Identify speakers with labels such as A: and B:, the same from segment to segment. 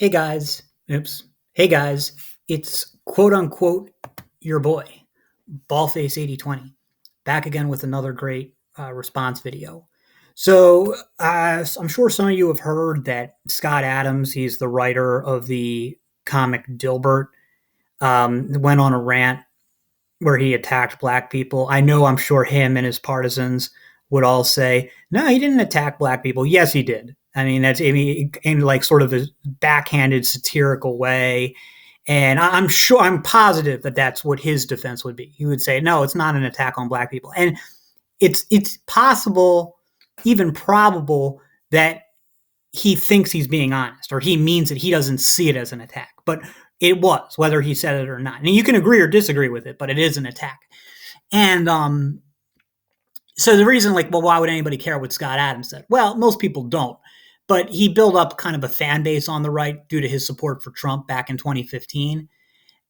A: Hey guys, oops. Hey guys, it's quote unquote your boy, Ballface 8020, back again with another great response video. So I'm sure some of you have heard that Scott Adams, he's the writer of the comic Dilbert, went on a rant where he attacked black people. I'm sure him and his partisans would all say, no, he didn't attack black people. Yes, he did. In like sort of a backhanded satirical way. And I'm positive that that's what his defense would be. He would say, no, it's not an attack on black people. And it's possible, even probable, that he thinks he's being honest or he means it. He doesn't see it as an attack, but it was, whether he said it or not. And you can agree or disagree with it, but it is an attack. And so the reason, like, well, why would anybody care what Scott Adams said? Well, most people don't. But he built up kind of a fan base on the right due to his support for Trump back in 2015.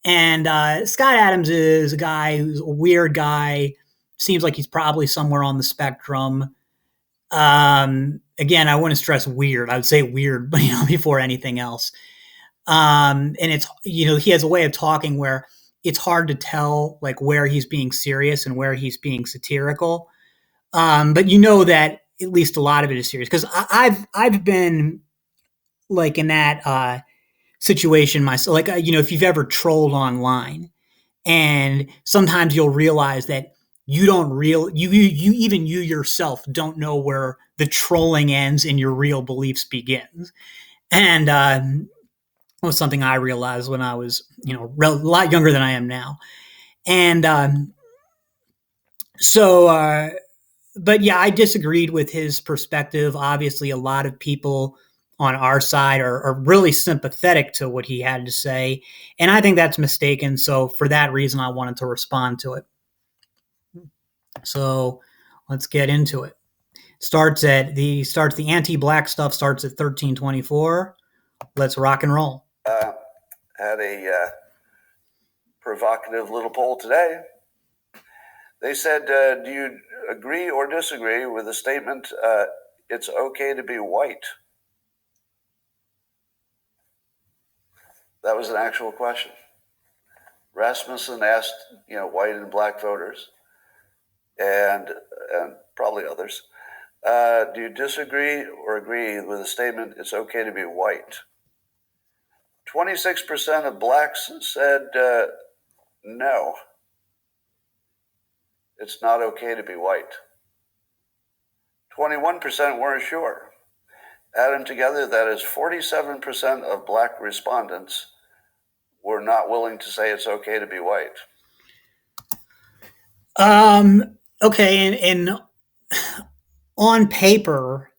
A: And Scott Adams is a guy who's a weird guy. Seems like he's probably somewhere on the spectrum. Again, I want to stress weird. I would say weird, but before anything else. And it's, he has a way of talking where it's hard to tell like where he's being serious and where he's being satirical. But that at least a lot of it is serious because I've been like in that situation myself. Like if you've ever trolled online, and sometimes you'll realize that you yourself don't know where the trolling ends and your real beliefs begins. And it was something I realized when I was a lot younger than I am now. And but yeah, I disagreed with his perspective. Obviously, a lot of people on our side are really sympathetic to what he had to say. And I think that's mistaken. So for that reason, I wanted to respond to it. So let's get into it. The anti-black stuff starts at 1324. Let's rock and roll.
B: Had a provocative little poll today. They said, do you agree or disagree with the statement, it's okay to be white? That was an actual question. Rasmussen asked, white and black voters, and probably others, do you disagree or agree with the statement, it's okay to be white? 26% of blacks said no. It's not okay to be white. 21% weren't sure. Add them together, that is 47% of black respondents were not willing to say it's okay to be white.
A: Okay, and on paper,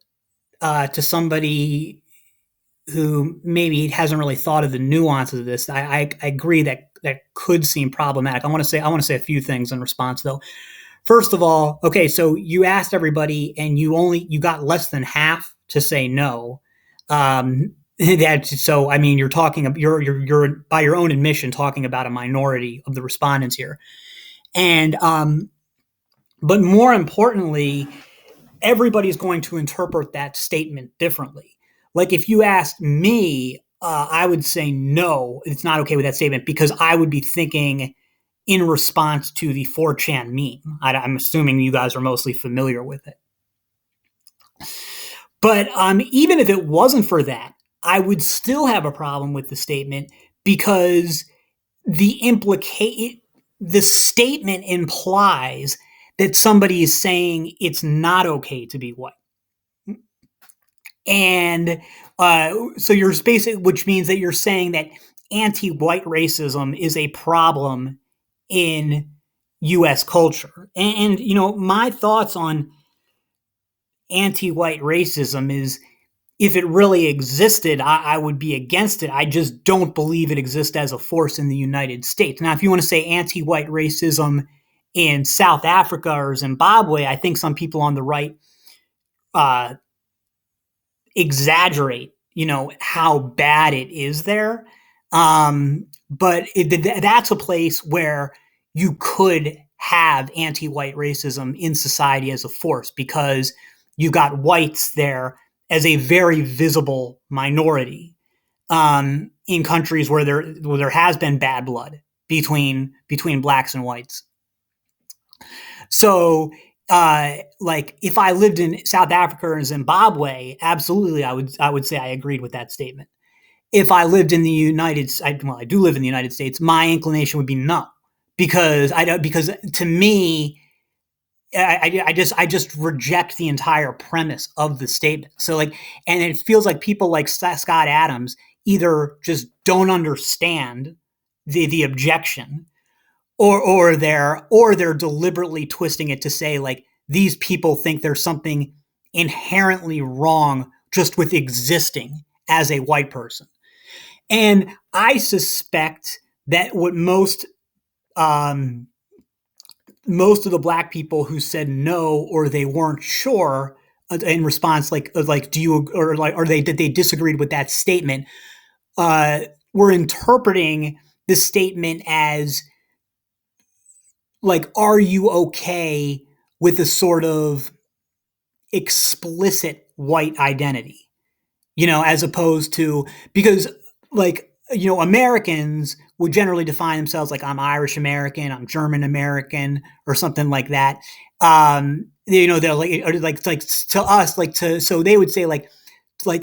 A: to somebody who maybe hasn't really thought of the nuances of this, I agree that could seem problematic. I want to say a few things in response, though. First of all, okay, so you asked everybody, and you got less than half to say no. You're talking, you're by your own admission talking about a minority of the respondents here, and but more importantly, everybody's going to interpret that statement differently. Like if you asked me, I would say no, it's not okay with that statement because I would be thinking in response to the 4chan meme. I'm assuming you guys are mostly familiar with it. But even if it wasn't for that, I would still have a problem with the statement because the statement implies that somebody is saying it's not okay to be white. And so you're basically, which means that you're saying that anti-white racism is a problem in U.S. culture. And my thoughts on anti-white racism is if it really existed, I would be against it. I just don't believe it exists as a force in the United States. Now, if you want to say anti-white racism in South Africa or Zimbabwe, I think some people on the right exaggerate, how bad it is there. But that's a place where you could have anti-white racism in society as a force because you've got whites there as a very visible minority. in countries where there has been bad blood between blacks and whites. So, like if I lived in South Africa or Zimbabwe, absolutely, I would say I agreed with that statement. If I lived in the I do live in the United States, my inclination would be no, because to me, I just reject the entire premise of the statement. So like, and it feels like people like Scott Adams either just don't understand the objection, or they're deliberately twisting it to say like these people think there's something inherently wrong just with existing as a white person. And I suspect that what most of the black people who said no or they weren't sure in response, like do you, or like, or they disagreed with that statement, uh, were interpreting the statement as like, are you okay with a sort of explicit white identity? As opposed to, because like, Americans would generally define themselves like, I'm Irish American, I'm German American, or something like that. They're like to us, so they would say like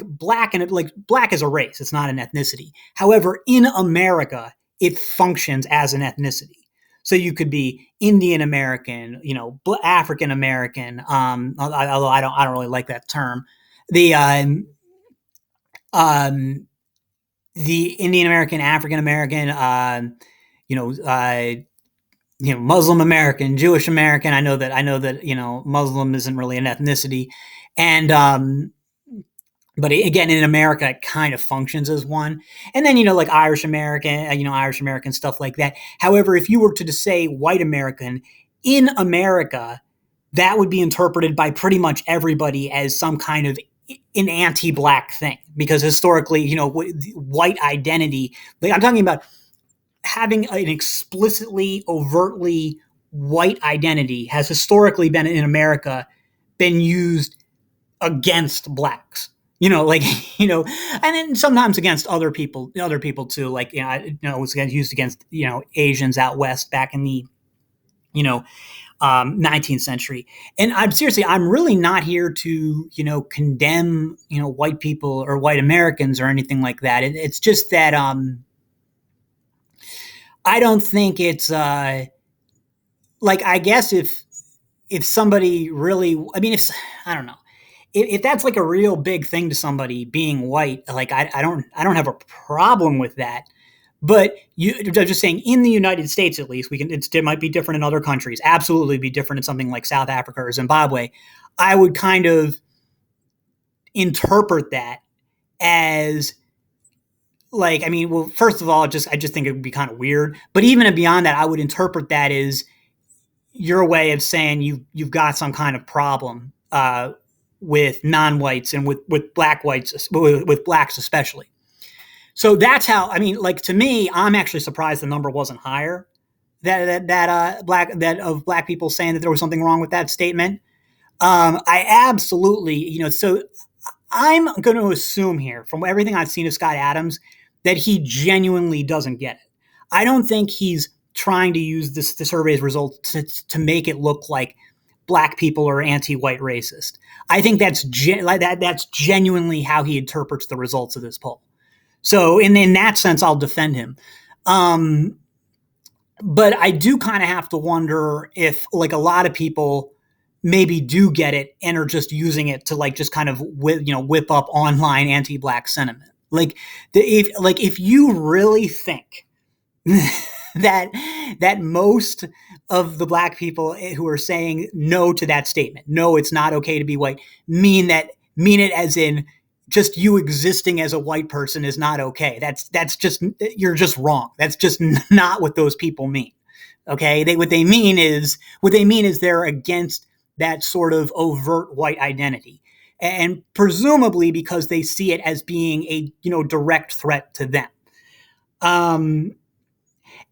A: black, and like black is a race, it's not an ethnicity. However, in America, it functions as an ethnicity. So you could be Indian American, African American. Although I don't really like that term. The um, the Indian American, African American, you know, uh, Muslim American, Jewish American. I know that Muslim isn't really an ethnicity, and but again, in America, it kind of functions as one. And then like Irish American, Irish American stuff like that. However, if you were to say white American in America, that would be interpreted by pretty much everybody as some kind of an anti-black thing, because historically, white identity, like I'm talking about having an explicitly, overtly white identity, has historically been in America been used against blacks. Like and then sometimes against other people too. Like it was used against Asians out west back in the you know 19th century. And I'm really not here to condemn white people or white Americans or anything like that. It's just that I don't think it's like, I guess if somebody really, I mean, if I don't know, if that's like a real big thing to somebody being white, like I don't have a problem with that. But I'm just saying, in the United States, at least, it might be different in other countries. Absolutely, be different in something like South Africa or Zimbabwe. I would kind of interpret that as like, I mean, well, first of all, I just think it would be kind of weird. But even beyond that, I would interpret that as your way of saying you've got some kind of problem with non-whites and with black whites, with blacks especially. So that's how, I mean, like, to me, I'm actually surprised the number wasn't higher. That of black people saying that there was something wrong with that statement. I absolutely, so I'm going to assume here, from everything I've seen of Scott Adams, that he genuinely doesn't get it. I don't think he's trying to use the survey's results to make it look like black people are anti-white racist. I think that's genuinely how he interprets the results of this poll. So in that sense, I'll defend him. But I do kind of have to wonder if, like, a lot of people maybe do get it and are just using it to, like, just kind of whip up online anti-black sentiment. Like, if you really think that most of the black people who are saying no to that statement, no, it's not okay to be white, mean it as in just you existing as a white person is not okay. That's just, you're just wrong. That's just not what those people mean. Okay, what they mean is they're against that sort of overt white identity, and presumably because they see it as being a direct threat to them.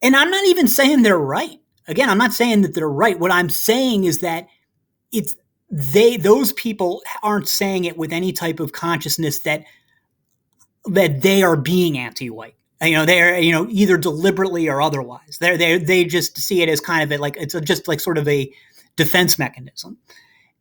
A: And I'm not even saying they're right. Again, I'm not saying that they're right. What I'm saying is that those people aren't saying it with any type of consciousness that, that they are being anti-white. They're either deliberately or otherwise. They just see it as kind of just like sort of a defense mechanism.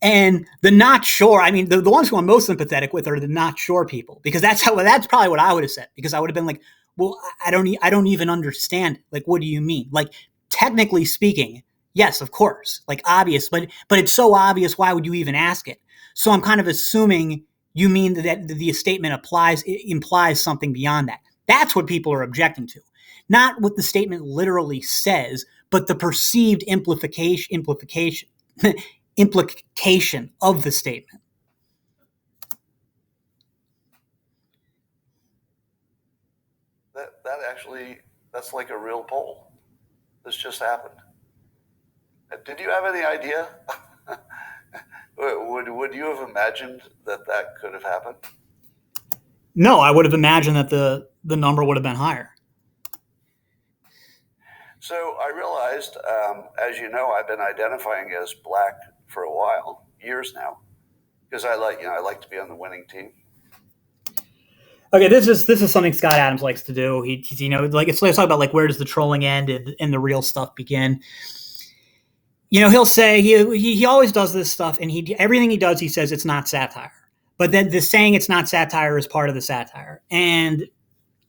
A: And the not sure, I mean, the ones who I'm most sympathetic with are the not sure people, because that's probably what I would have said, because I would have been like, well, I don't even understand. Like, what do you mean? Like, technically speaking, yes, of course, like obvious, but it's so obvious. Why would you even ask it? So I'm kind of assuming you mean that the statement implies something beyond that. That's what people are objecting to, not what the statement literally says, but the perceived implication of the statement.
B: That's like a real poll. This just happened. Did you have any idea? Would you have imagined that could have happened?
A: No, I would have imagined that the number would have been higher.
B: So I realized, as you know, I've been identifying as black for a while, years now, because I like to be on the winning team.
A: Okay, this is something Scott Adams likes to do. Let's talk about like, where does the trolling end and the real stuff begin? He'll say he always does this stuff, and everything he does, he says it's not satire. But then the saying it's not satire is part of the satire, and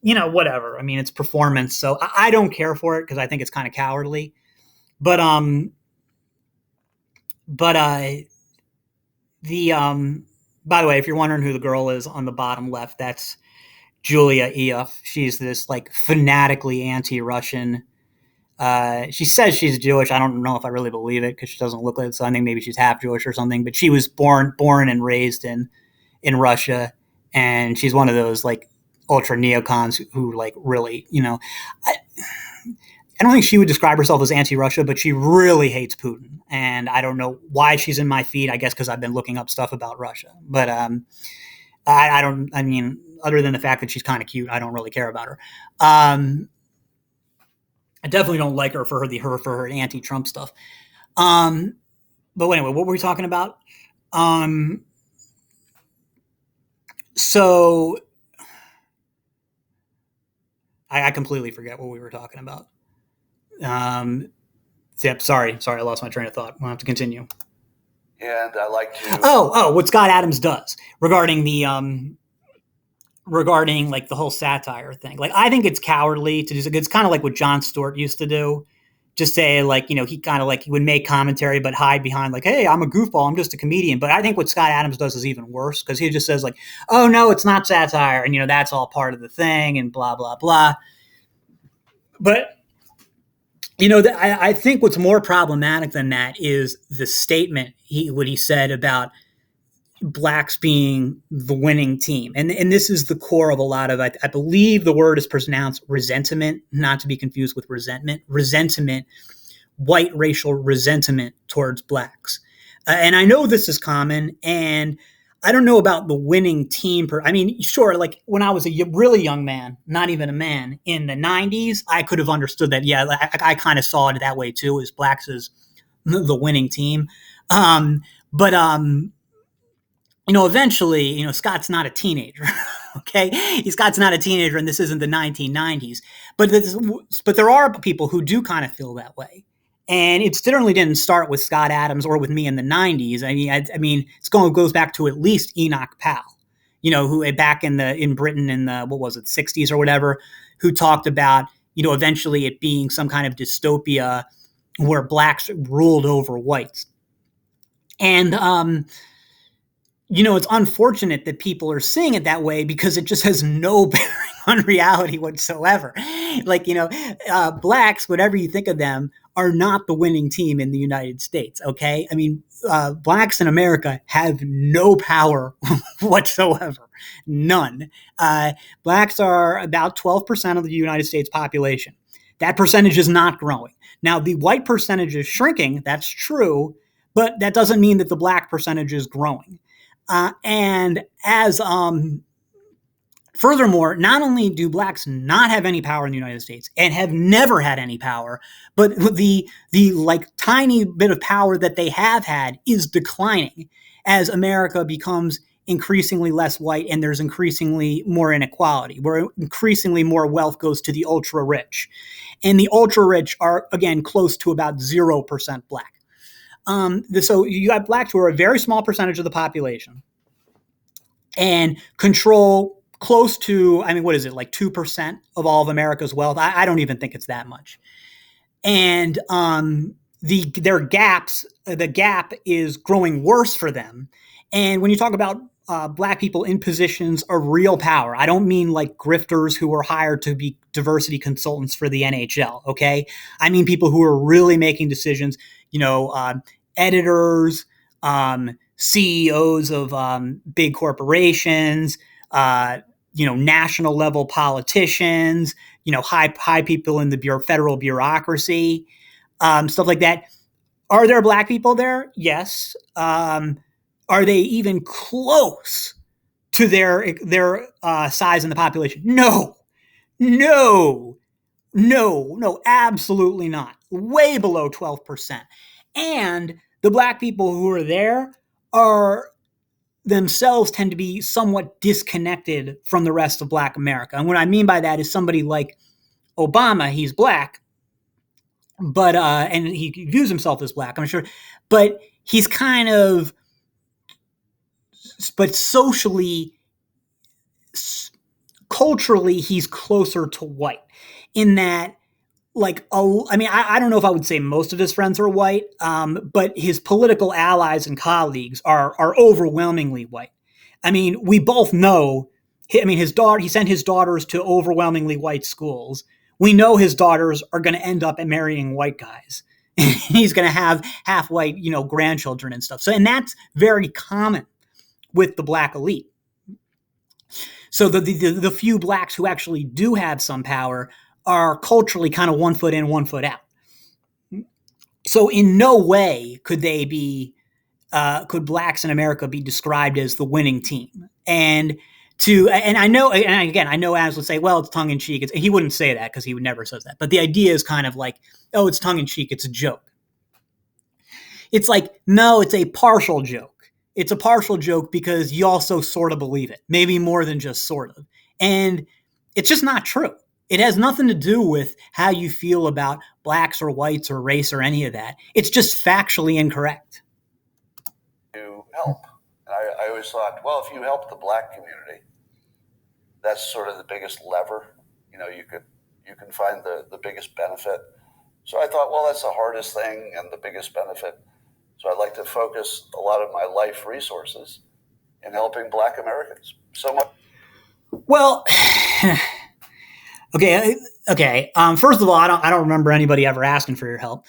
A: whatever. I mean, it's performance, so I don't care for it because I think it's kind of cowardly. But by the way, if you're wondering who the girl is on the bottom left, that's Julia Eoff. She's this like fanatically anti-Russian. She says she's Jewish. I don't know if I really believe it because she doesn't look like it. So I think maybe she's half Jewish or something. But she was born and raised in Russia, and she's one of those like ultra neocons who like really, I don't think she would describe herself as anti-Russia, but she really hates Putin. And I don't know why she's in my feed. I guess because I've been looking up stuff about Russia. But I mean, other than the fact that she's kind of cute, I don't really care about her. I definitely don't like her for her anti-Trump stuff. But anyway, what were we talking about? So I completely forget what we were talking about. Sorry, I lost my train of thought. We'll have to continue.
B: And I like to.
A: What Scott Adams does regarding the regarding like the whole satire thing. Like, I think it's cowardly to do. It's kind of like what Jon Stewart used to do. Just say like, he kind of like, he would make commentary but hide behind like, hey, I'm a goofball, I'm just a comedian. But I think what Scott Adams does is even worse, because he just says like, oh no, it's not satire, and that's all part of the thing, and blah blah blah. But I think what's more problematic than that is the statement what he said about blacks being the winning team. And this is the core of a lot of, I believe the word is pronounced resentment, not to be confused with resentment. Resentment, white racial resentment towards blacks. And I know this is common, and I don't know about the winning team. I mean, sure, like when I was a really young man, not even a man, in the 90s, I could have understood that. Yeah, I kind of saw it that way too, as blacks as the winning team. But eventually, Scott's not a teenager. Okay, Scott's not a teenager, and this isn't the 1990s. But there are people who do kind of feel that way. And it certainly didn't start with Scott Adams or with me in the 90s. I mean, it goes back to at least Enoch Powell, who back in Britain in the, 60s or whatever, who talked about, eventually it being some kind of dystopia where blacks ruled over whites. And, it's unfortunate that people are seeing it that way, because it just has no bearing on reality whatsoever. Like, blacks, whatever you think of them, are not the winning team in the United States, okay? I mean, blacks in America have no power whatsoever, none. Blacks are about 12% of the United States population. That percentage is not growing. Now, the white percentage is shrinking, that's true, but that doesn't mean that the black percentage is growing. And as furthermore, not only do blacks not have any power in the United States and have never had any power, but the like tiny bit of power that they have had is declining as America becomes increasingly less white and there's increasingly more inequality, where increasingly more wealth goes to the ultra rich. And the ultra rich are, again, close to about 0% black. So you have blacks who are a very small percentage of the population and control close to, I mean, what is it, like 2% of all of America's wealth? I don't even think it's that much. And their gaps, the gap is growing worse for them. And when you talk about black people in positions of real power, I don't mean like grifters who were hired to be diversity consultants for the NHL. Okay, I mean people who are really making decisions. Editors, CEOs of big corporations, national level politicians, high people in the federal bureaucracy, stuff like that. Are there black people there? Yes. Are they even close to their size in the population? No, absolutely not. Way below 12%. And the black people who are there are themselves tend to be somewhat disconnected from the rest of black America. And what I mean by that is somebody like Obama, he's black, but and he views himself as black, I'm sure, but he's kind of, but socially, culturally, he's closer to white in that, like, I don't know if I would say most of his friends are white, but his political allies and colleagues are overwhelmingly white. I mean, we both know. I mean, he sent his daughters to overwhelmingly white schools. We know his daughters are going to end up marrying white guys. He's going to have half white, grandchildren and stuff. So, and that's very common with the black elite. So the few blacks who actually do have some power are culturally kind of 1 foot in, 1 foot out. So in no way could they be, could blacks in America be described as the winning team. And I know, and again, I know As would say, well, it's tongue in cheek. He wouldn't say that because he would never says that. But the idea is kind of like, oh, it's tongue in cheek. It's a joke. It's like, no, it's a partial joke. It's a partial joke because you also sort of believe it, maybe more than just sort of. And it's just not true. It has nothing to do with how you feel about blacks or whites or race or any of that. It's just factually incorrect.
B: To help. And I always thought, well, if you help the black community, that's sort of the biggest lever. You can find the biggest benefit. So I thought, well, that's the hardest thing and the biggest benefit. So I'd like to focus a lot of my life resources in helping black Americans. So much.
A: Well, okay. First of all, I don't remember anybody ever asking for your help.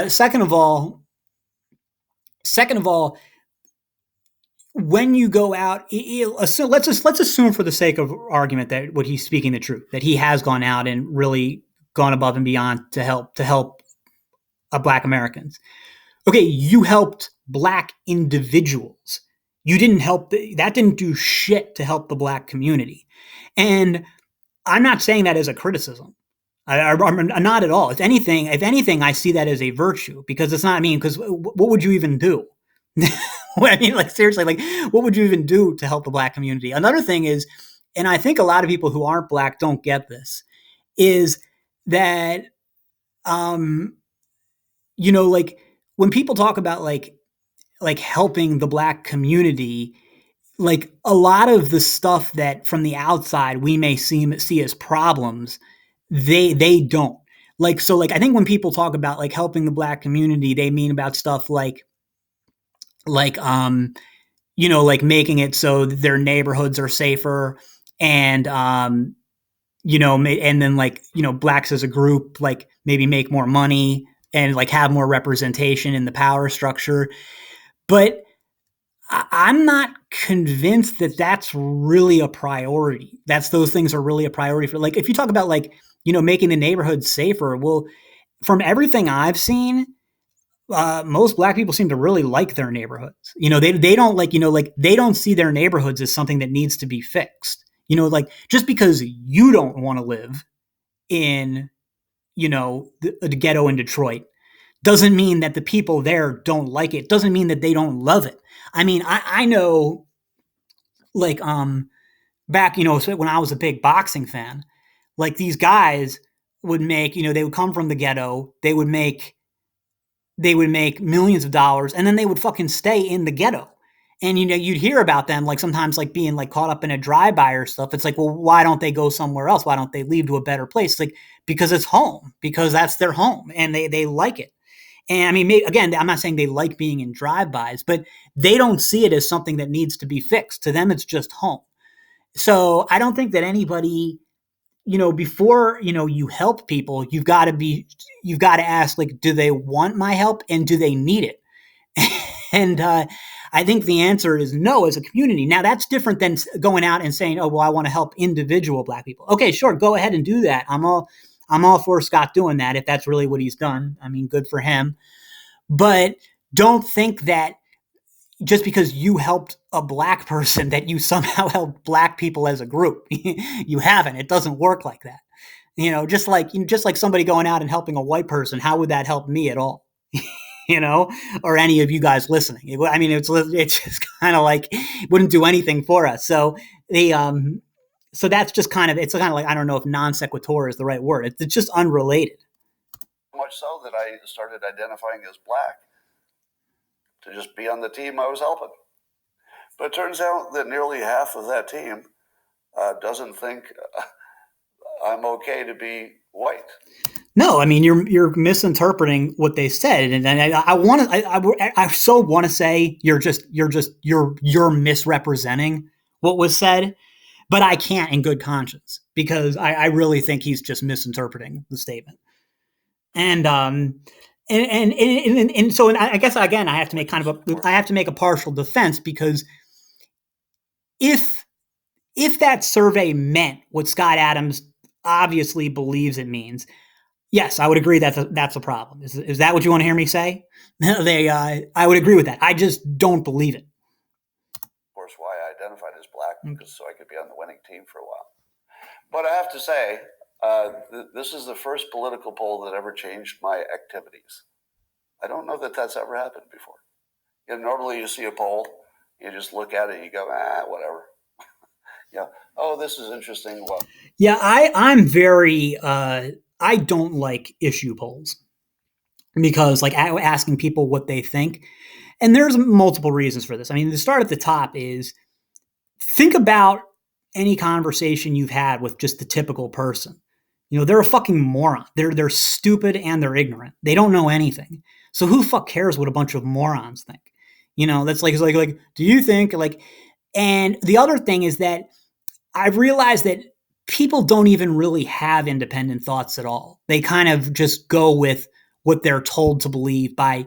A: Second of all, when you go out, let's assume for the sake of argument that what he's speaking the truth, that he has gone out and really gone above and beyond to help black Americans. Okay, you helped black individuals. You didn't help, that didn't do shit to help the black community. And I'm not saying that as a criticism. I'm not at all. If anything, I see that as a virtue because it's not because what would you even do? I mean, like, seriously, like, what would you even do to help the black community? Another thing is, and I think a lot of people who aren't black don't get this, is that, like, when people talk about like helping the black community, like a lot of the stuff that from the outside we may see as problems, they don't. Like, so like I think when people talk about like helping the black community, they mean about stuff like like making it so that their neighborhoods are safer and and then like blacks as a group like maybe make more money and like have more representation in the power structure. But I'm not convinced that that's really a priority. Those things are really a priority for, like, if you talk about like, making the neighborhood safer. Well, from everything I've seen, most black people seem to really like their neighborhoods. They don't like they don't see their neighborhoods as something that needs to be fixed. Like just because you don't want to live in, the ghetto in Detroit doesn't mean that the people there don't like it. Doesn't mean that they don't love it. I mean, I know like back, so when I was a big boxing fan, like these guys would make, they would come from the ghetto, they would make millions of dollars, and then they would fucking stay in the ghetto. And you'd hear about them like sometimes like being like caught up in a drive-by or stuff. It's like, well, why don't they go somewhere else? Why don't they leave to a better place? It's like, because it's home, because that's their home, and they like it. And I mean, again, I'm not saying they like being in drive-bys, but they don't see it as something that needs to be fixed. To them, it's just home. So I don't think that anybody, before, you help people, you've got to ask, like, do they want my help and do they need it? And I think the answer is no as a community. Now, that's different than going out and saying, oh, well, I want to help individual Black people. Okay, sure, go ahead and do that. I'm all for Scott doing that if that's really what he's done. I mean, good for him. But don't think that just because you helped a Black person that you somehow helped Black people as a group. You haven't. It doesn't work like that. Just like somebody going out and helping a white person, how would that help me at all? Or any of you guys listening. It's just kind of like wouldn't do anything for us. So so that's just it's kind of like, I don't know if non sequitur is the right word. It's just unrelated.
B: Much so that I started identifying as Black to just be on the team I was helping. But it turns out that nearly half of that team doesn't think I'm okay to be white.
A: No, I mean, you're misinterpreting what they said, and I so want to say you're misrepresenting what was said, but I can't in good conscience because I really think he's just misinterpreting the statement. And so I guess again I have to make a partial defense, because if that survey meant what Scott Adams obviously believes it means, yes, I would agree that's a problem. Is that what you want to hear me say? I would agree with that. I just don't believe it.
B: Of course, why I identified as Black, because so I could be on the winning team for a while. But I have to say, this is the first political poll that ever changed my activities. I don't know that that's ever happened before. Normally you see a poll, you just look at it, and you go, whatever. Oh, this is interesting. Well,
A: yeah, I'm very. I don't like issue polls because, like, asking people what they think, and there's multiple reasons for this. I mean, to start at the top is think about any conversation you've had with just the typical person. They're a fucking moron. They're stupid and they're ignorant. They don't know anything. So who fuck cares what a bunch of morons think? That's like do you think like? And the other thing is that I've realized that people don't even really have independent thoughts at all. They kind of just go with what they're told to believe by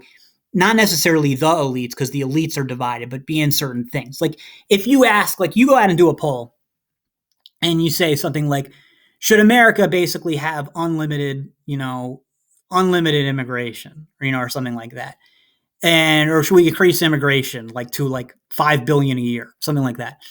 A: not necessarily the elites, because the elites are divided, but being certain things. Like if you ask, like you go out and do a poll and you say something like, should America basically have unlimited immigration, or something like that? Or should we increase immigration to 5 billion a year, something like that?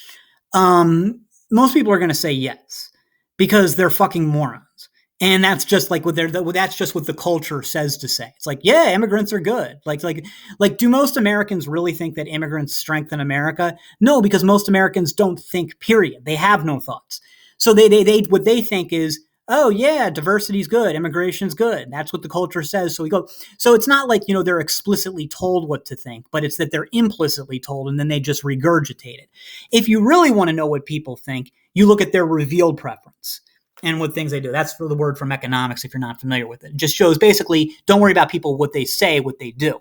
A: Most people are going to say yes, because they're fucking morons. And that's just like that's just what the culture says to say. It's like, yeah, immigrants are good. Do most Americans really think that immigrants strengthen America? No, because most Americans don't think, period. They have no thoughts. So they what they think is, oh yeah, diversity's good, immigration's good. That's what the culture says. So we go. So it's not like, they're explicitly told what to think, but it's that they're implicitly told and then they just regurgitate it. If you really want to know what people think, you look at their revealed preference and what things they do. That's the word from economics, if you're not familiar with it. It just shows basically, don't worry about people, what they say, what they do.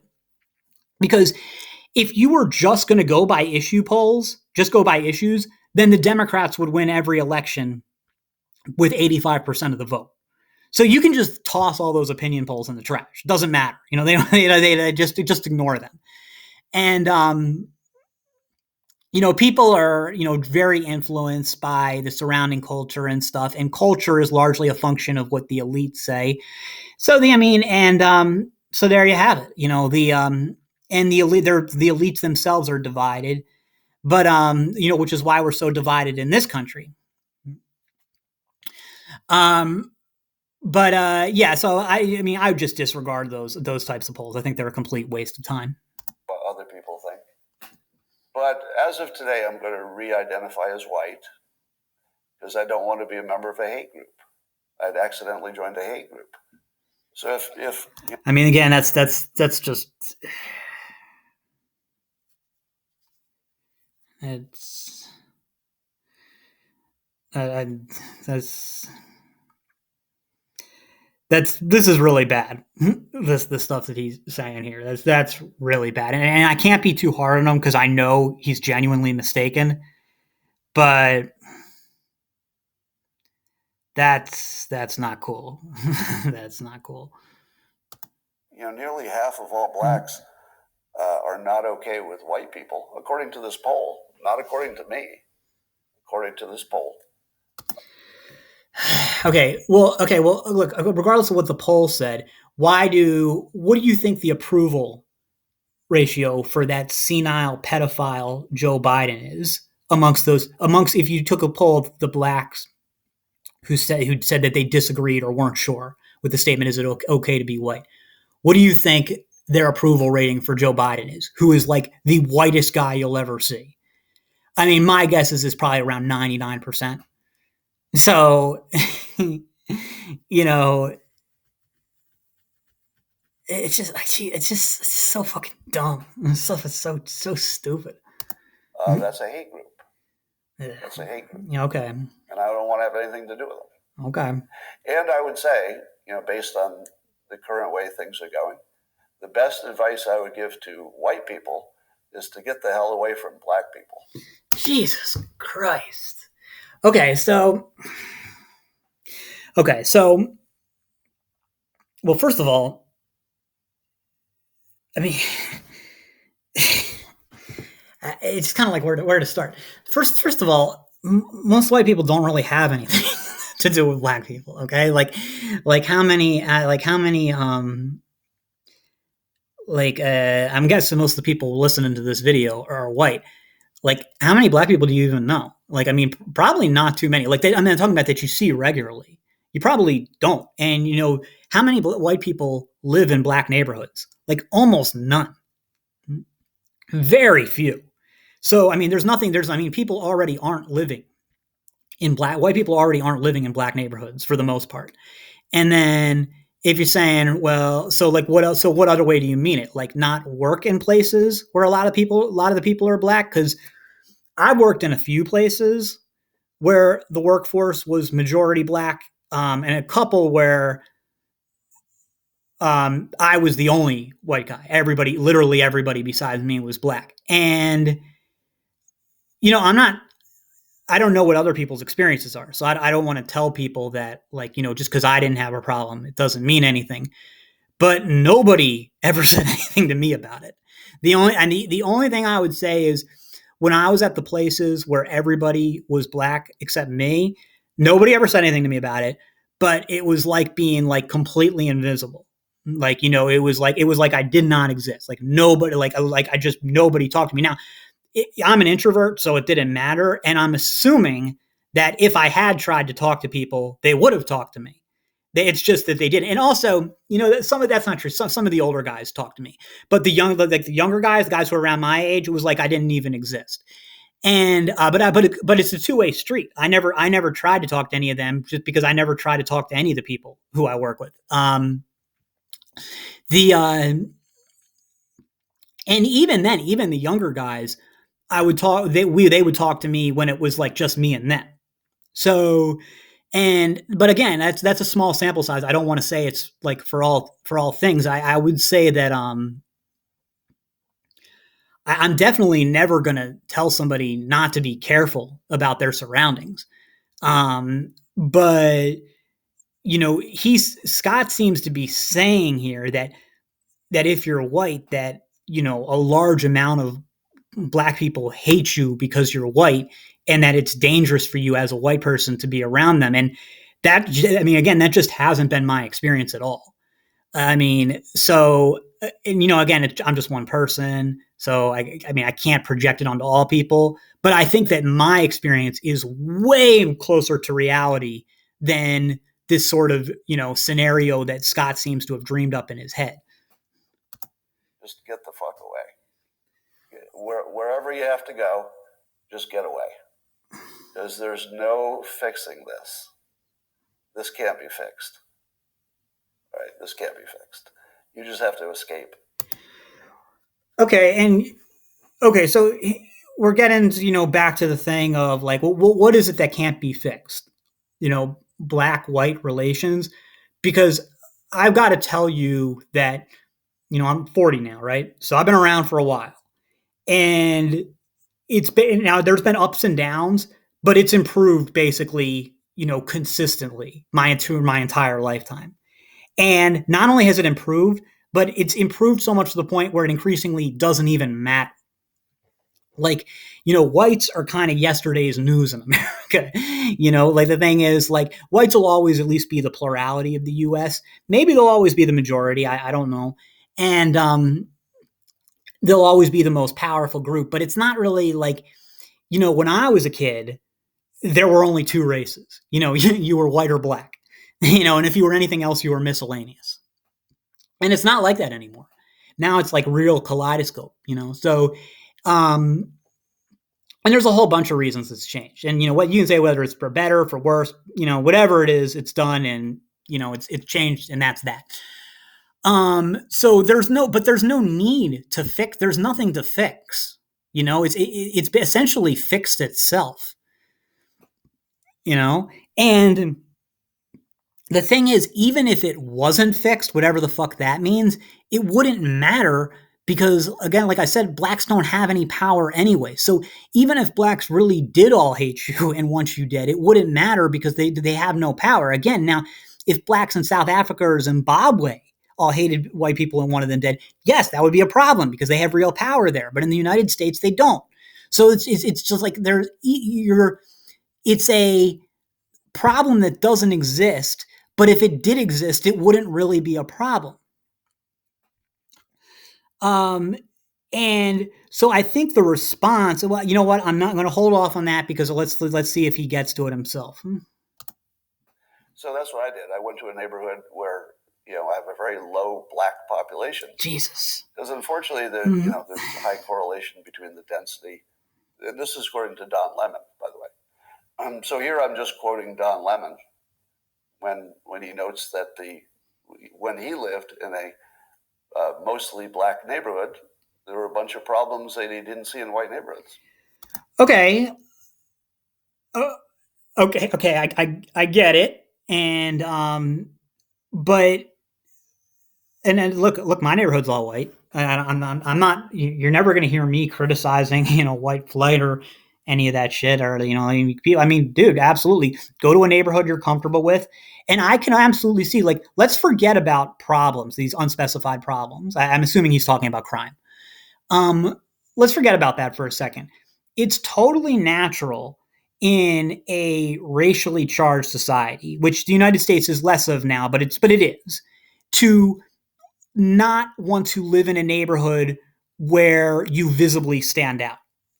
A: Because if you were just going to go by issue polls, just go by issues, then the Democrats would win every election with 85% of the vote. So you can just toss all those opinion polls in the trash. It doesn't matter. They just ignore them. And people are, very influenced by the surrounding culture and stuff. And culture is largely a function of what the elites say. So so there you have it. And the elites themselves are divided, but which is why we're so divided in this country. So I would just disregard those types of polls. I think they're a complete waste of time.
B: What other people think. But But as of today, I'm going to re-identify as white because I don't want to be a member of a hate group. I'd accidentally joined a hate group. So if
A: I mean, again, that's just it's that's this is really bad. This stuff that he's saying here, that's really bad, and I can't be too hard on him because I know he's genuinely mistaken, but that's not cool. That's not cool.
B: Nearly half of all blacks are not okay with white people, according to this poll. Not according to me, according to this poll.
A: Okay, well, look, regardless of what the poll said, what do you think the approval ratio for that senile pedophile Joe Biden is amongst if you took a poll of the blacks who said that they disagreed or weren't sure with the statement, is it okay to be white? What do you think their approval rating for Joe Biden is, who is like the whitest guy you'll ever see? I mean, my guess is probably around 99%. So, it's just so fucking dumb. This stuff is so stupid.
B: That's a hate group. That's a hate group.
A: Okay.
B: And I don't want to have anything to do with them.
A: Okay.
B: And I would say, based on the current way things are going, the best advice I would give to white people is to get the hell away from black people.
A: Jesus Christ. Okay, so well, first of all, I mean, it's kind of like where to start. First of all, most white people don't really have anything to do with black people. Okay, like how many I'm guessing most of the people listening to this video are white. Like, how many black people do you even know? Like, I mean, probably not too many. Like, I'm talking about that you see regularly. You probably don't. And how many white people live in black neighborhoods? Like, almost none. Very few. So, I mean, people already aren't living in white people already aren't living in black neighborhoods for the most part. And then if you're saying, well, so like what else? So what other way do you mean it? Like, not work in places where a lot of the people are black? Because I've worked in a few places where the workforce was majority black, and a couple where I was the only white guy. Literally everybody besides me was black. And, I don't know what other people's experiences are. So I don't want to tell people that, like, just because I didn't have a problem, it doesn't mean anything. But nobody ever said anything to me about it. The only thing I would say is, when I was at the places where everybody was black except me, nobody ever said anything to me about it. But it was like being like completely invisible. Like, it was like I did not exist. Like nobody, nobody talked to me. Now, I'm an introvert, so it didn't matter. And I'm assuming that if I had tried to talk to people, they would have talked to me. It's just that they didn't. And also, some of that's not true. Some of the older guys talked to me, but the younger guys, the guys who were around my age, it was like I didn't even exist. And but it's a two-way street. I never tried to talk to any of them, just because I never tried to talk to any of the people who I work with. And even then, even the younger guys, I would talk. They would talk to me when it was like just me and them. So. But again, that's a small sample size. I don't want to say it's like for all things. I would say that I'm definitely never going to tell somebody not to be careful about their surroundings. But Scott seems to be saying here that if you're white, that a large amount of black people hate you because you're white, and that it's dangerous for you as a white person to be around them. And that, I mean, again, that just hasn't been my experience at all. I mean, so, and again, I'm just one person. So I mean, I can't project it onto all people, but I think that my experience is way closer to reality than this sort of, scenario that Scott seems to have dreamed up in his head.
B: Just get the fuck away. wherever you have to go, just get away. Because there's no fixing this. This can't be fixed. All right, this can't be fixed. You just have to escape.
A: Okay, so we're getting, back to the thing of like, well, what is it that can't be fixed? Black-white relations, because I've got to tell you that, I'm 40 now, right? So I've been around for a while, and it's been, now there's been ups and downs, but it's improved basically, consistently my entire lifetime. And not only has it improved, but it's improved so much to the point where it increasingly doesn't even matter. Like, whites are kind of yesterday's news in America. Like the thing is, like, whites will always at least be the plurality of the US. Maybe they'll always be the majority. I don't know. And they'll always be the most powerful group. But it's not really like, when I was a kid, there were only two races. You were white or black. And if you were anything else, you were miscellaneous. And it's not like that anymore. Now it's like real kaleidoscope, So, and there's a whole bunch of reasons it's changed. And what you can say, whether it's for better, for worse, whatever it is, it's done, and it's changed, and that's that. So there's no need to fix. There's nothing to fix. It's essentially fixed itself. And the thing is, even if it wasn't fixed, whatever the fuck that means, it wouldn't matter because, again, like I said, blacks don't have any power anyway. So even if blacks really did all hate you and want you dead, it wouldn't matter because they have no power. Again, now, if blacks in South Africa or Zimbabwe all hated white people and wanted them dead, yes, that would be a problem because they have real power there. But in the United States, they don't. So it's just like it's a problem that doesn't exist. But if it did exist, it wouldn't really be a problem. And so I think the response, well, you know what? I'm not going to hold off on that because let's see if he gets to it himself.
B: So that's what I did. I went to a neighborhood where I have a very low black population.
A: Jesus.
B: Because unfortunately, there's a high correlation between the density. And this is according to Don Lemon, by the way. So here I'm just quoting Don Lemon when he notes that when he lived in a mostly black neighborhood, there were a bunch of problems that he didn't see in white neighborhoods.
A: Okay. Okay. I get it. And but look, my neighborhood's all white. I'm not. You're never going to hear me criticizing white flight or any of that shit, or dude, absolutely go to a neighborhood you're comfortable with, and I can absolutely see, like, let's forget about problems, these unspecified problems. I'm assuming he's talking about crime. Let's forget about that for a second. It's totally natural in a racially charged society, which the United States is less of now, but it is, to not want to live in a neighborhood where you visibly stand out.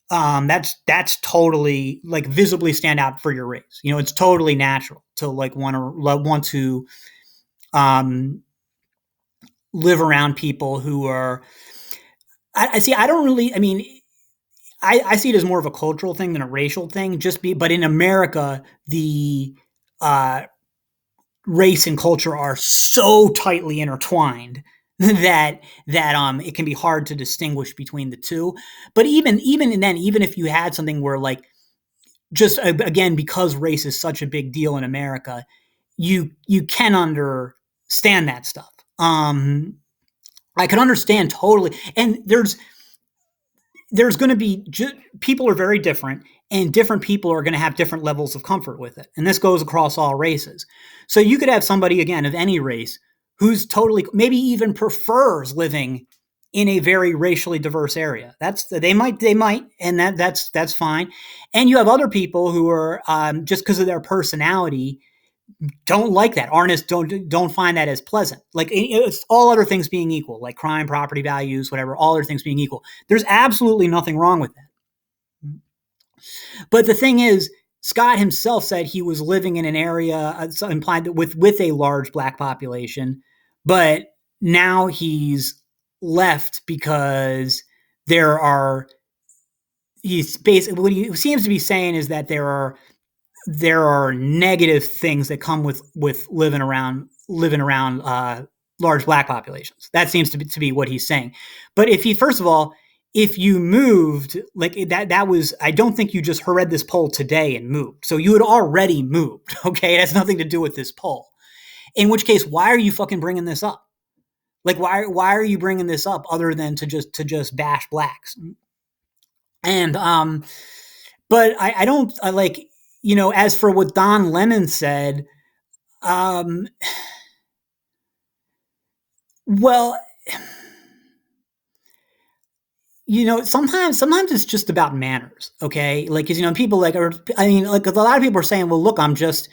A: That's totally, like, visibly stand out for your race. It's totally natural to want to live around people who are. I see. I don't really. I mean, I see it as more of a cultural thing than a racial thing. But in America, the race and culture are so tightly intertwined that it can be hard to distinguish between the two. But even then, even if you had something where, like, just again, because race is such a big deal in America, you can understand that stuff. I can understand totally, and there's going to be people are very different, and different people are going to have different levels of comfort with it, and this goes across all races. So you could have somebody, again, of any race who's totally, maybe even prefers living in a very racially diverse area. They might, and that's fine. And you have other people who are just because of their personality don't like that, don't find that as pleasant. Like, it's all other things being equal, like crime, property values, whatever, all other things being equal, there's absolutely nothing wrong with that. But the thing is, Scott himself said he was living in an area implied that with a large black population, but now he's left because there are he's basically what he seems to be saying is that there are negative things that come with living around large black populations. That seems to be what he's saying. But if he first of all, if you moved like that was I don't think you just read this poll today and moved. So you had already moved. Okay, it has nothing to do with this poll. In which case, why are you fucking bringing this up? Like why are you bringing this up other than to just bash blacks? And but I don't I like as for what Don Lemon said, um, well, sometimes it's just about manners, okay? Like, 'cause, people like, like a lot of people are saying, well, look, I'm just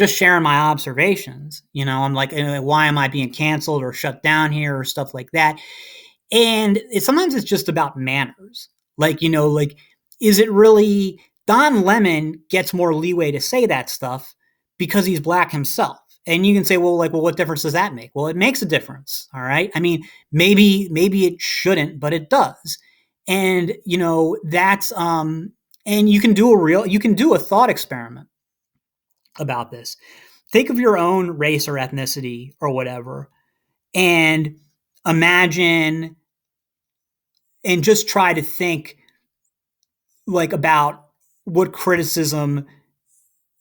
A: sharing my observations. I'm like, why am I being canceled or shut down here or stuff like that? And sometimes it's just about manners. Like, like, is it really Don Lemon gets more leeway to say that stuff because he's black himself. And you can say, well, what difference does that make? Well, it makes a difference. All right. I mean, maybe it shouldn't, but it does. And, that's, and you can do a thought experiment about this. Think of your own race or ethnicity or whatever, and imagine and just try to think like about what criticism,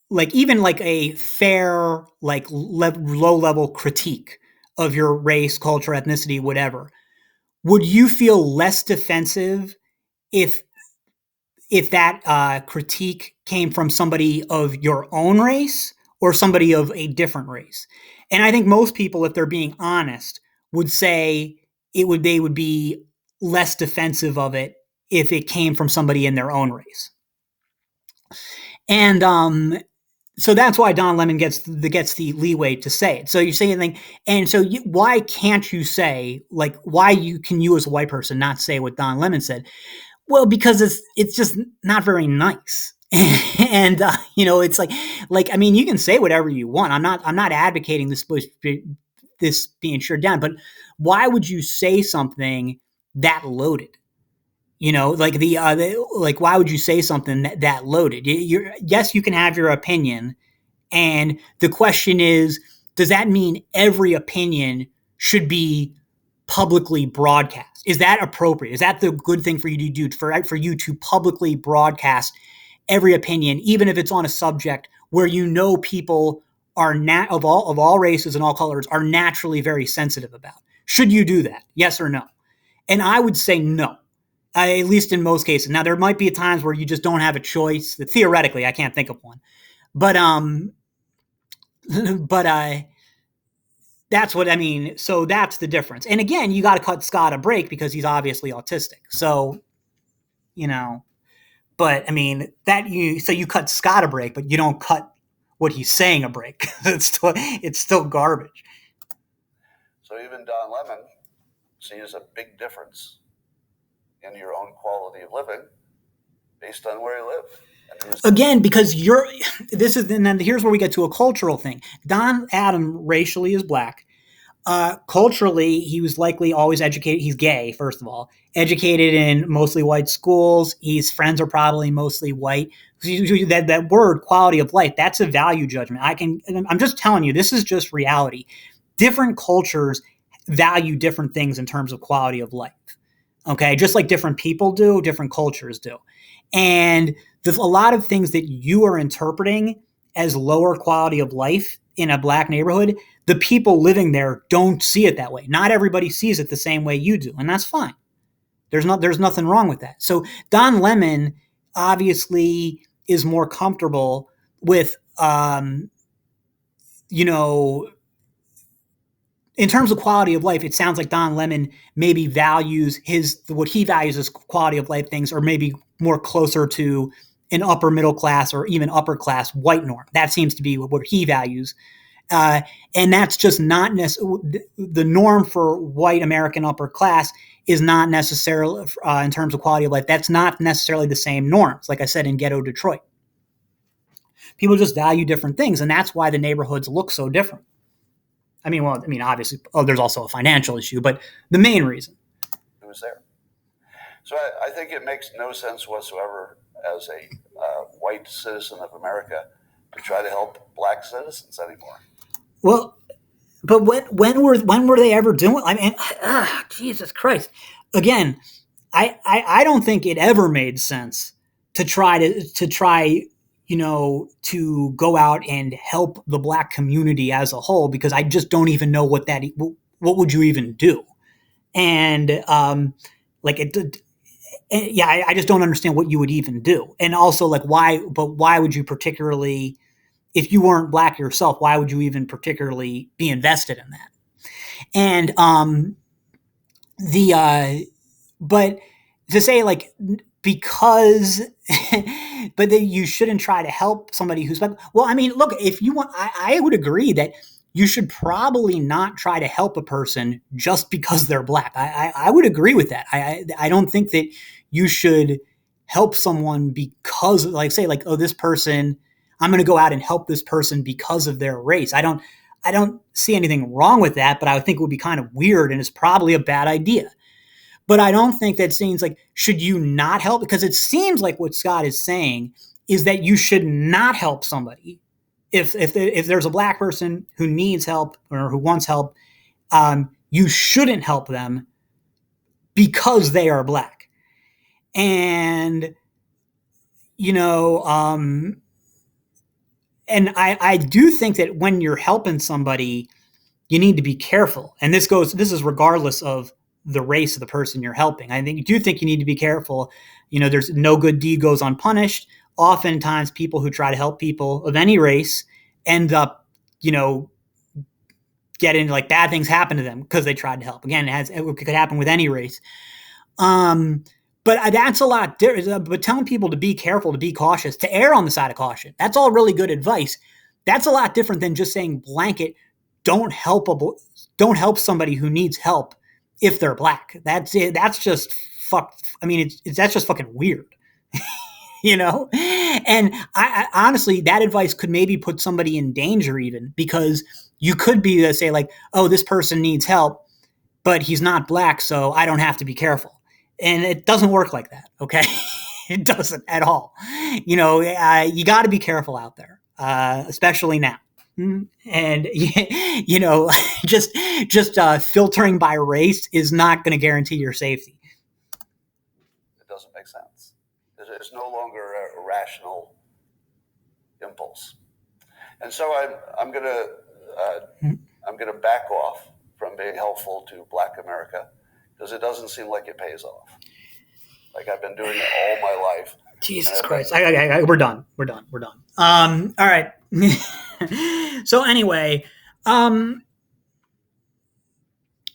A: like even like a fair, like low level critique of your race, culture, ethnicity, whatever. Would you feel less defensive if that critique came from somebody of your own race or somebody of a different race? And I think most people, if they're being honest, would say they would be less defensive of it if it came from somebody in their own race. And so that's why Don Lemon gets the leeway to say it. So you're saying like, and so why can't you say like why can you as a white person not say what Don Lemon said? Well, because it's just not very nice. And it's like I mean, you can say whatever you want. I'm not advocating this being shut down, but why would you say something that loaded? Like like why would you say something that loaded? Yes, you can have your opinion, and the question is, does that mean every opinion should be publicly broadcast? Is that appropriate? Is that the good thing for you to do, for you to publicly broadcast every opinion, even if it's on a subject where people are of all races and all colors are naturally very sensitive about? Should you do that? Yes or no? And I would say no. At least in most cases. Now there might be times where you just don't have a choice. Theoretically, I can't think of one, but but that's what I mean. So that's the difference. And again, you got to cut Scott a break because he's obviously autistic. So, but I mean so you cut Scott a break, but you don't cut what he's saying a break. It's still garbage.
B: So even Don Lemon sees a big difference in your own quality of living based on where you live.
A: Again, because and then here's where we get to a cultural thing. Don Adam racially is black. Culturally, he was likely always educated. He's gay, first of all, educated in mostly white schools. His friends are probably mostly white. That word, quality of life, that's a value judgment. I'm just telling you, this is just reality. Different cultures value different things in terms of quality of life. Okay, just like different people do, different cultures do. And there's a lot of things that you are interpreting as lower quality of life in a black neighborhood. The people living there don't see it that way. Not everybody sees it the same way you do, and that's fine. There's nothing wrong with that. So Don Lemon obviously is more comfortable with, in terms of quality of life, it sounds like Don Lemon maybe values what he values as quality of life things, or maybe more closer to an upper middle class or even upper class white norm. That seems to be what he values. And that's just not the norm for white American upper class is not necessarily in terms of quality of life. That's not necessarily the same norms. Like I said, in ghetto Detroit, people just value different things. And that's why the neighborhoods look so different. Obviously, there's also a financial issue, but the main reason.
B: It was there. So I think it makes no sense whatsoever as a white citizen of America to try to help black citizens anymore.
A: Well, but when were they ever doing? I mean, Jesus Christ! Again, I don't think it ever made sense to try to go out and help the black community as a whole, because I just don't even know what would you even do, and like it. Yeah, I just don't understand what you would even do, and also like why? But why would you particularly, if you weren't black yourself, why would you even particularly be invested in that? And the but to say like because but that you shouldn't try to help somebody who's black. Well, I mean, look, if you want, I would agree that you should probably not try to help a person just because they're black. I would agree with that. I don't think that you should help someone because, like, say, like, oh, this person, I'm going to go out and help this person because of their race. I don't see anything wrong with that, but I would think it would be kind of weird and it's probably a bad idea. But I don't think that seems like, should you not help? Because it seems like what Scott is saying is that you should not help somebody if there's a black person who needs help or who wants help. You shouldn't help them because they are black. And and I do think that when you're helping somebody, you need to be careful. And this is regardless of the race of the person you're helping. I do think you need to be careful. There's no good deed goes unpunished. Oftentimes people who try to help people of any race end up, getting like bad things happen to them because they tried to help. Again, it could happen with any race. But that's a lot different. But telling people to be careful, to be cautious, to err on the side of caution, that's all really good advice. That's a lot different than just saying blanket, don't help somebody who needs help if they're black. That's it. That's just fucked. I mean, that's just fucking weird, And I honestly, that advice could maybe put somebody in danger, even because you could be to say like, oh, this person needs help, but he's not black, so I don't have to be careful. And it doesn't work like that. Okay, it doesn't at all. You got to be careful out there, especially now. And just filtering by race is not going to guarantee your safety.
B: It doesn't make sense. It's no longer a rational impulse, and so I'm going to back off from being helpful to Black America because it doesn't seem like it pays off. Like I've been doing it all my life.
A: Jesus Christ! We're done. All right. So anyway,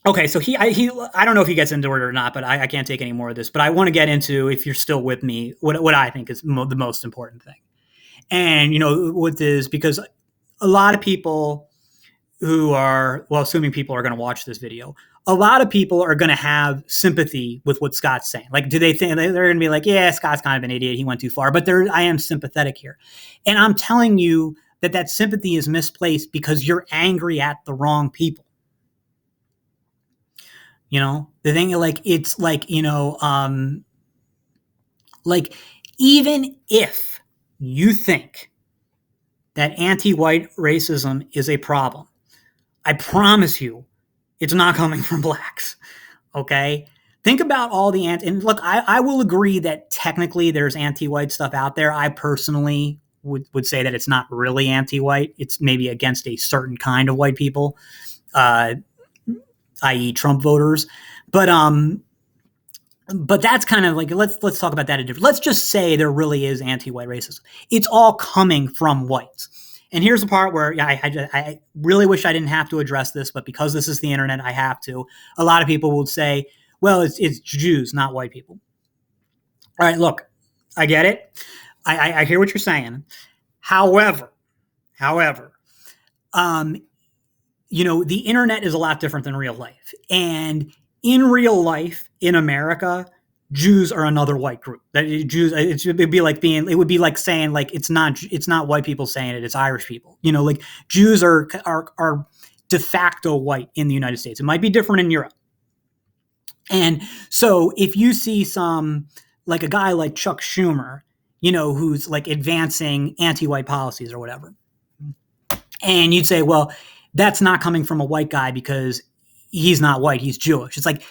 A: okay. So I don't know if he gets into it or not, but I can't take any more of this. But I want to get into, if you're still with me, what I think is the most important thing. And with this, because a lot of people who are, well, assuming people are going to watch this video, a lot of people are going to have sympathy with what Scott's saying. Like, do they think they're going to be like, yeah, Scott's kind of an idiot, he went too far? But I am sympathetic here. And I'm telling you that sympathy is misplaced because you're angry at the wrong people. The thing, like, it's like, like, even if you think that anti-white racism is a problem, I promise you it's not coming from blacks. Okay? Think about all the and look, I will agree that technically there's anti-white stuff out there. I personally would say that it's not really anti-white. It's maybe against a certain kind of white people, i.e. Trump voters. But that's kind of like, let's talk about that a different. Let's just say there really is anti-white racism. It's all coming from whites. And here's the part where I really wish I didn't have to address this, but because this is the internet, I have to. A lot of people would say, well, it's Jews, not white people. All right, look, I get it. I hear what you're saying. However, the internet is a lot different than real life. And in real life, in America, Jews are another white group. Jews, it would be like saying like it's not white people saying it, it's Irish people. Like Jews are de facto white in the United States. It might be different in Europe. And so if you see some, like a guy like Chuck Schumer, who's like advancing anti-white policies or whatever, and you'd say, well, that's not coming from a white guy because he's not white, he's Jewish. It's like,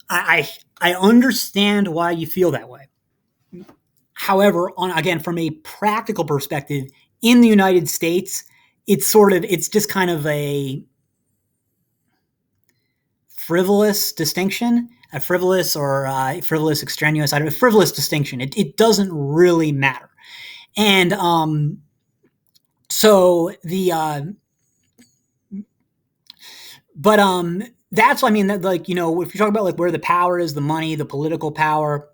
A: I understand why you feel that way. However, again, from a practical perspective, in the United States, it's just kind of a frivolous distinction, a frivolous or frivolous extraneous, I don't know, frivolous distinction. It doesn't really matter. And so but that's what I mean. That, like, if you're talking about like where the power is, the money, the political power,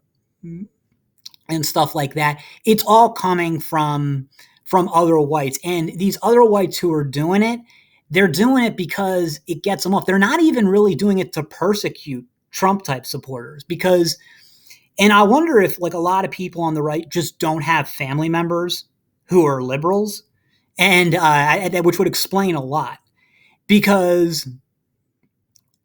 A: and stuff like that, it's all coming from other whites. And these other whites who are doing it, they're doing it because it gets them off. They're not even really doing it to persecute Trump type supporters, because, and I wonder if like a lot of people on the right just don't have family members who are liberals, and which would explain a lot, because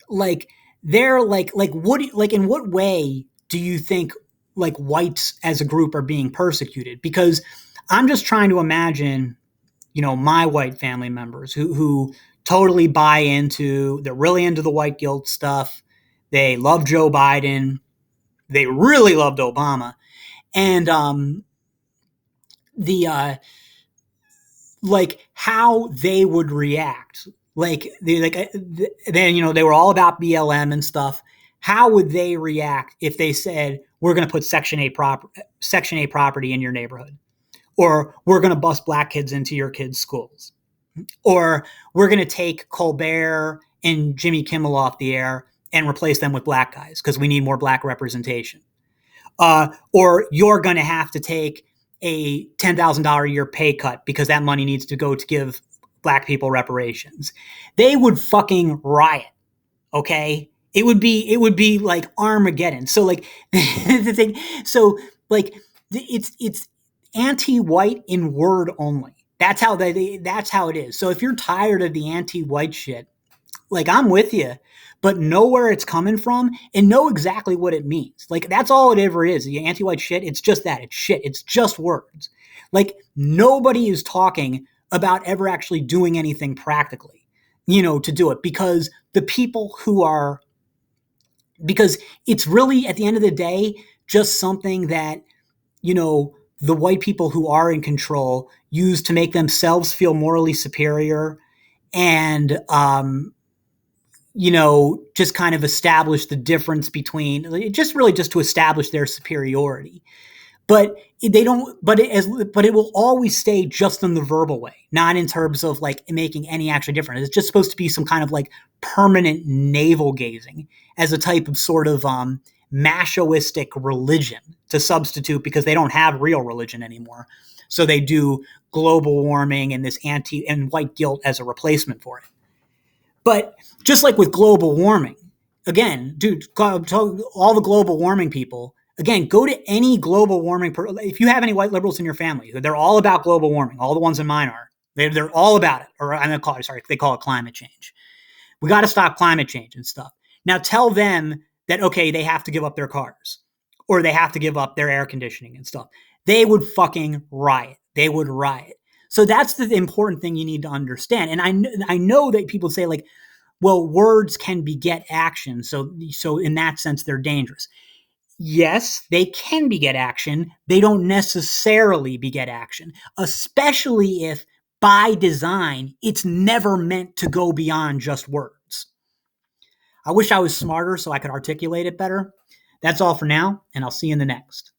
A: like they're like what like in what way do you think like whites as a group are being persecuted? Because I'm just trying to imagine, my white family members who totally buy into, they're really into the white guilt stuff. They love Joe Biden. They really loved Obama. And the like how they would react. Like then they were all about BLM and stuff. How would they react if they said, we're going to put Section 8 property in your neighborhood, or we're going to bus black kids into your kids' schools, or we're going to take Colbert and Jimmy Kimmel off the air and replace them with black guys because we need more black representation, or you're going to have to take a $10,000 a year pay cut because that money needs to go to give black people reparations. They would fucking riot. Okay. It would be like Armageddon. So like the thing, so like it's anti-white in word only. That's how it is. So if you're tired of the anti-white shit, like, I'm with you, but know where it's coming from and know exactly what it means. Like, that's all it ever is. The anti-white shit, it's just that. It's shit. It's just words. Like, nobody is talking about ever actually doing anything practically, to do it, because the people who are, because it's really, at the end of the day, just something that, the white people who are in control use to make themselves feel morally superior, and just kind of establish the difference between, just really just to establish their superiority. But they don't, but it will always stay just in the verbal way, not in terms of like making any actual difference. It's just supposed to be some kind of like permanent navel gazing as a type of sort of machoistic religion to substitute, because they don't have real religion anymore. So they do global warming and this anti and white guilt as a replacement for it. But just like with global warming, again, dude, all the global warming people, again, go to any global warming. If you have any white liberals in your family, they're all about global warming. All the ones in mine are. They're all about it. Or I'm going to call it, sorry, they call it climate change. We got to stop climate change and stuff. Now tell them that, okay, they have to give up their cars, or they have to give up their air conditioning and stuff. They would fucking riot. They would riot. So that's the important thing you need to understand. And I know that people say like, well, words can beget action. So in that sense, they're dangerous. Yes, they can beget action. They don't necessarily beget action, especially if by design, it's never meant to go beyond just words. I wish I was smarter so I could articulate it better. That's all for now, and I'll see you in the next.